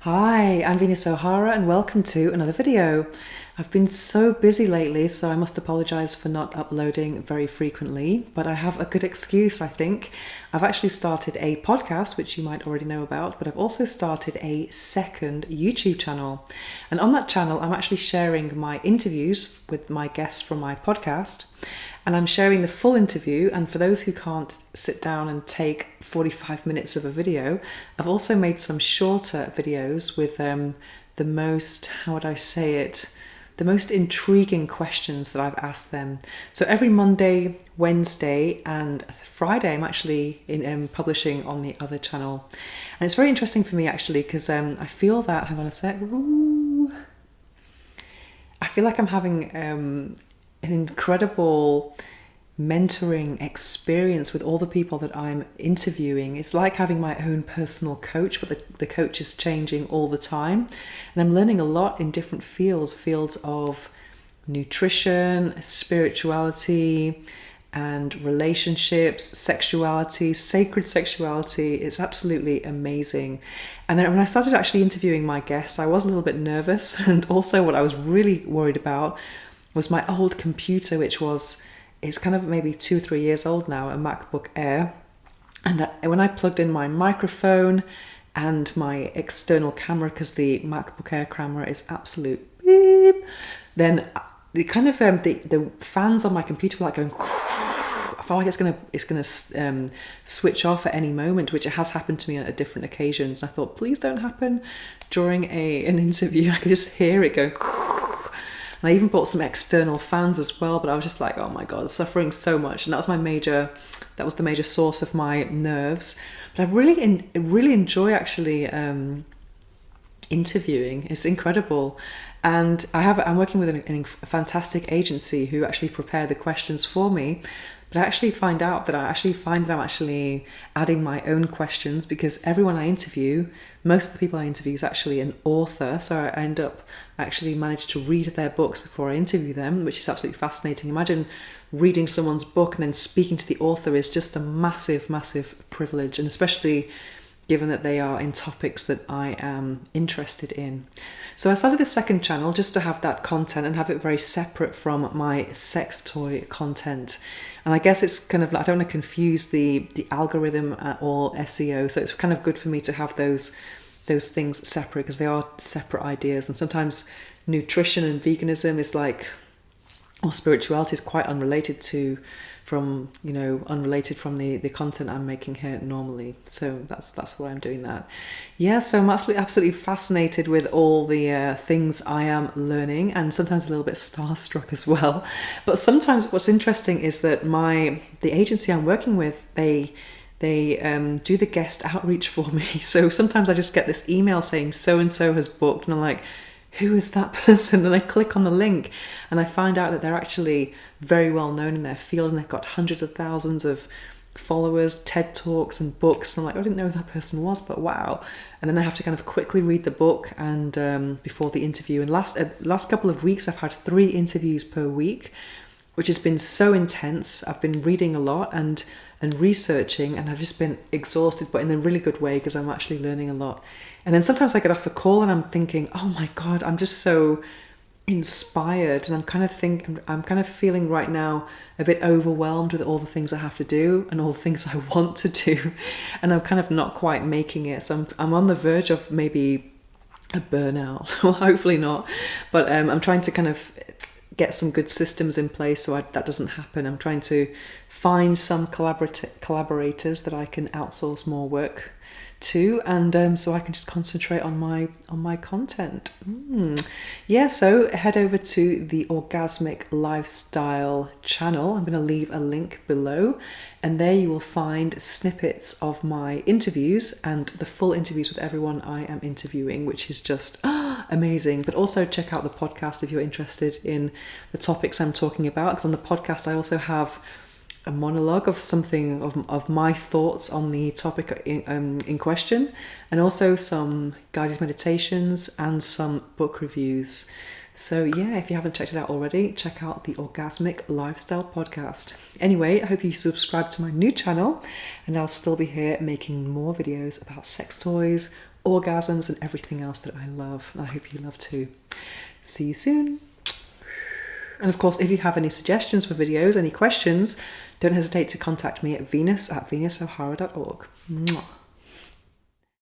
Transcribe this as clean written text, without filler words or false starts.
Hi, I'm Venus O'Hara and welcome to another video. I've been so busy lately, so I must apologise for not uploading very frequently, but I have a good excuse, I think. I've actually started a podcast, which you might already know about, but I've also started a second YouTube channel. And on that channel, I'm actually sharing my interviews with my guests from my podcast. And I'm sharing the full interview, and for those who can't sit down and take 45 minutes of a video, I've also made some shorter videos with the most, how would I say it, the most intriguing questions that I've asked them. So every Monday, Wednesday and Friday I'm actually publishing on the other channel. And it's very interesting for me actually because I feel that, hang on a sec, I feel like I'm having an incredible mentoring experience with all the people that I'm interviewing. It's like having my own personal coach, but the coach is changing all the time. And I'm learning a lot in different fields of nutrition, spirituality, and relationships, sexuality, sacred sexuality. It's absolutely amazing. And when I started actually interviewing my guests, I was a little bit nervous. And also what I was really worried about was my old computer, which it's kind of maybe 2-3 years old now, a MacBook Air. And when I plugged in my microphone and my external camera, because the MacBook Air camera is absolute beep, then the kind of the fans on my computer were like going. I felt like it's gonna switch off at any moment, which it has happened to me at different occasions. And I thought, please don't happen during an interview. I could just hear it go. And I even bought some external fans as well, but I was just like, oh my God, suffering so much. And that was the major source of my nerves. But I really enjoy actually interviewing. It's incredible. And I'm working with a fantastic agency who actually prepare the questions for me. But I actually find that I'm actually adding my own questions, because everyone I interview, most of the people I interview is actually an author. So I end up actually managed to read their books before I interview them, which is absolutely fascinating. Imagine reading someone's book and then speaking to the author is just a massive, massive privilege. And especially given that they are in topics that I am interested in. So I started this second channel just to have that content and have it very separate from my sex toy content. And I guess it's kind of like, I don't want to confuse the algorithm or SEO. So it's kind of good for me to have those things separate, because they are separate ideas. And sometimes nutrition and veganism is like, or spirituality is quite unrelated from the content I'm making here normally. So that's why I'm doing that. Yeah, so I'm absolutely fascinated with all the things I am learning, and sometimes a little bit starstruck as well. But sometimes what's interesting is that the agency I'm working with, they do the guest outreach for me. So sometimes I just get this email saying so and so has booked, and I'm like, who is that person? And I click on the link and I find out that they're actually very well known in their field, and they've got hundreds of thousands of followers, TED Talks and books. And I'm like, I didn't know who that person was, but wow. And then I have to kind of quickly read the book and before the interview. And last couple of weeks, I've had 3 interviews per week, which has been so intense. I've been reading a lot and researching, and I've just been exhausted, but in a really good way, because I'm actually learning a lot. And then sometimes I get off a call and I'm thinking, oh my God, I'm just so inspired. And I'm kind of feeling right now a bit overwhelmed with all the things I have to do and all the things I want to do. And I'm kind of not quite making it. So I'm on the verge of maybe a burnout. Well, hopefully not. But I'm trying to kind of get some good systems in place so that doesn't happen. I'm trying to find some collaborators that I can outsource more work to, and so I can just concentrate on my content. Yeah, so head over to the Orgasmic Lifestyle channel. I'm going to leave a link below, and there you will find snippets of my interviews and the full interviews with everyone I am interviewing, which is just amazing. But also check out the podcast if you're interested in the topics I'm talking about, because on the podcast I also have a monologue of my thoughts on the topic in question, and also some guided meditations and some book reviews. So yeah, if you haven't checked it out already, check out the Orgasmic Lifestyle podcast. Anyway, I hope you subscribe to my new channel, and I'll still be here making more videos about sex toys, orgasms and everything else that I love. I hope you love too. See you soon. And of course, if you have any suggestions for videos, any questions, don't hesitate to contact me at venus@venusohara.org. Mwah.